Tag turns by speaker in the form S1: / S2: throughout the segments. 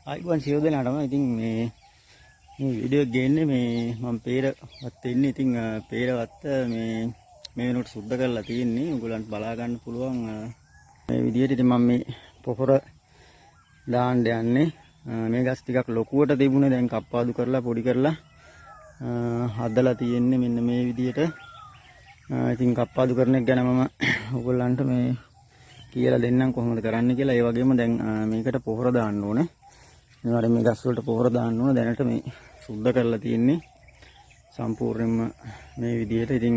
S1: ආයිබන් සියලු දෙනාටම ඉතින් මේ වීඩියෝ එක ගේන්නේ මේ මම පේරවත් ඉන්නේ. ඉතින් පේරවත් මේ වෙනකොට සුද්ධ කරලා තියෙන්නේ. ඔයගොල්ලන්ට බලා ගන්න පුළුවන් මේ විදිහට. ඉතින් මම මේ පොහොර දාන්න යන්නේ. මේ ගස් ටිකක් ලොකුවට තිබුණේ දැන් කප්පාදු කරලා පොඩි කරලා හදලා තියෙන්නේ මෙන්න මේ විදිහට. ඉතින් කප්පාදු කරන එක ගැන මම ඔයගොල්ලන්ට මේ කියලා දෙන්නම් කොහොමද කරන්න කියලා. ඒ වගේම දැන් මේකට පොහොර දාන්න ඕනේ. අනිවාර්යෙන් මේ ගස් වලට පොහොර දාන්න ඕන. දැනට මේ සුද්ධ කරලා තියෙන්නේ සම්පූර්ණයෙන්ම මේ විදිහට. ඉතින්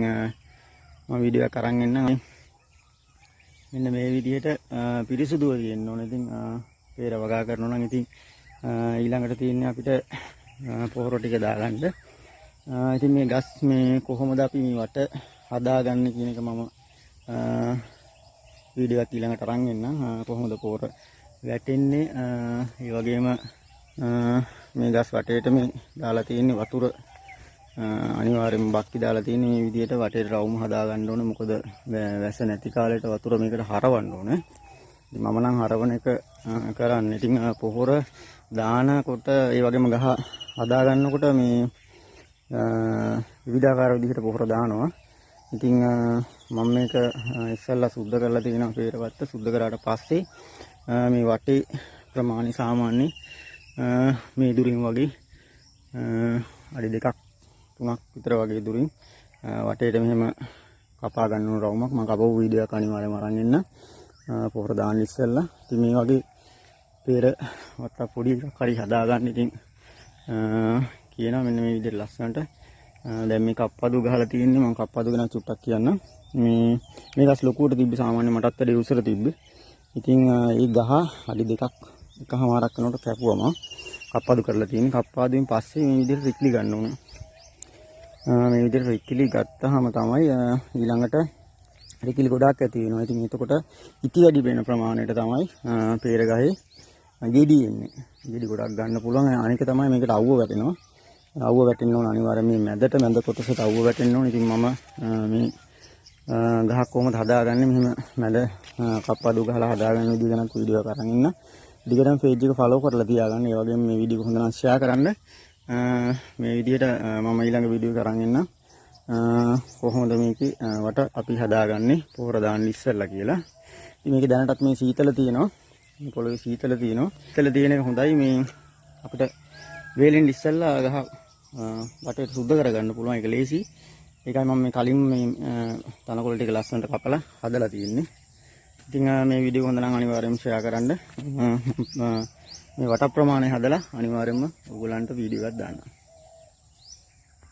S1: මම වීඩියෝ එක අරන් එන්නම්. මෙන්න මේ විදිහට පිරිසුදුව තියෙන්න ඕන. ඉතින් පෙර වගා කරනවා නම් ඉතින් ඊළඟට තියෙන්නේ අපිට පොහොර ටික දාගන්න. ඉතින් මේ ගස් මේ කොහොමද අපි මේ වට හදාගන්නේ කියන එක මම වීඩියෝ එක ඊළඟට අරන් එන්නම්. කොහොමද පොහොර වැටෙන්නේ, ඒ වගේම මේ ගස් වටේට මේ දාලා තියෙන්නේ වතුර අනිවාර්යෙන්ම බක්කි දාලා තියෙන්නේ මේ විදිහට වටේට රවුම හදා ගන්න ඕනේ. මොකද වැස්ස නැති කාලේට වතුර මේකට හරවන්න ඕනේ. ඉතින් මම නම් හරවන එක කරන්නේ. ඉතින් පොහොර දානකොට ඒ වගේම ගහ හදා ගන්නකොට මේ විවිධාකාර විදිහට පොහොර දානවා. ඉතින් මම මේක ඉස්සෙල්ලා සුද්ධ කරලා තියෙනවා. පෙරවත්ත සුද්ධ කරාට පස්සේ මේ වටේ ප්‍රමාණය සාමාන්‍ය මේ දුරින් වගේ අඩි 2ක් 3ක් විතර වගේ දුරින් වටේට මෙහෙම කපා ගන්න ඕන රවුමක්. මම කපපු වීඩියෝ එක අනිවාර්යයෙන්ම අරන් එන්න පොහොර දාන්න ඉස්සෙල්ලා. ඉතින් මේ වගේ පෙර වත්ත පොඩි එකක් හරි හදා ගන්න. ඉතින් කියනවා මෙන්න මේ විදිහට ලස්සනට. දැන් මේ කප්පදු ගහලා තියෙන්නේ. මම කප්පදු ගැන චුට්ටක් කියන්නම්. මේ ගස් ලොකුවට තිබ්බ සාමාන්‍ය මටත් වැඩි උසර තිබ්බේ. ඉතින් ඒ ගහ අඩි 2ක් එකමාරක් කරනකොට කැපුවම කප්පාදු කරලා තියෙන්නේ. කප්පාදුවෙන් පස්සේ මේ විදිහට රික්ලි ගන්න ඕනේ. මේ විදිහට රික්ලි ගත්තාම තමයි ඊළඟට රික්ලි ගොඩාක් ඇති වෙනවා. ඉතින් එතකොට ඉති වැඩි වෙන ප්‍රමාණයට තමයි පෙර ගහේ ගෙඩි එන්නේ. ගෙඩි ගොඩක් ගන්න පුළුවන්. අනික තමයි මේකට අවුව වැටෙනවා. අවුව වැටෙන්න ඕන අනිවාර්යයෙන් මේ මැද කොටසට අවුව වැටෙන්න ඕන. ඉතින් මම මේ ගහක් කොහොමද හදාගන්නේ මෙහෙම මැද කප්පාදු ගහලා හදාගන්න විදිහ ගැන වීඩියෝ එකක් අරන් ඉන්න. ඩිගටම් පේජ් එක ෆලෝ කරලා තියාගන්න. ඒ වගේම මේ වීඩියෝ හොඳ නම් ෂෙයා කරන්න. මේ විදිහට මම ඊළඟ වීඩියෝ එක අරන් එන්න. කොහොමද මේකේ වට අපි හදාගන්නේ පොහොර දාන්න ඉස්සෙල්ලා කියලා. ඉතින් මේකේ දැනටත් මේ සීතල තියෙනවා. මේ පොළවේ සීතල තියෙනවා. සීතල තියෙන එක හොඳයි. මේ අපිට වේලෙන් ඉස්සෙල්ලා ගහ වටේට සුද්ධ කරගන්න පුළුවන්. ඒක ලේසි. ඒකයි මම මේ කලින් මේ තනකොළ ටික ලස්සනට කපලා හදලා තියෙන්නේ. ඉතින් මේ වීඩියෝ හොඳ නම් අනිවාර්යයෙන්ම ෂෙයා කරන්න. මේ වට ප්‍රමාණය හදලා අනිවාර්යයෙන්ම ඔයගොල්ලන්ට වීඩියෝ එකක් දාන්න.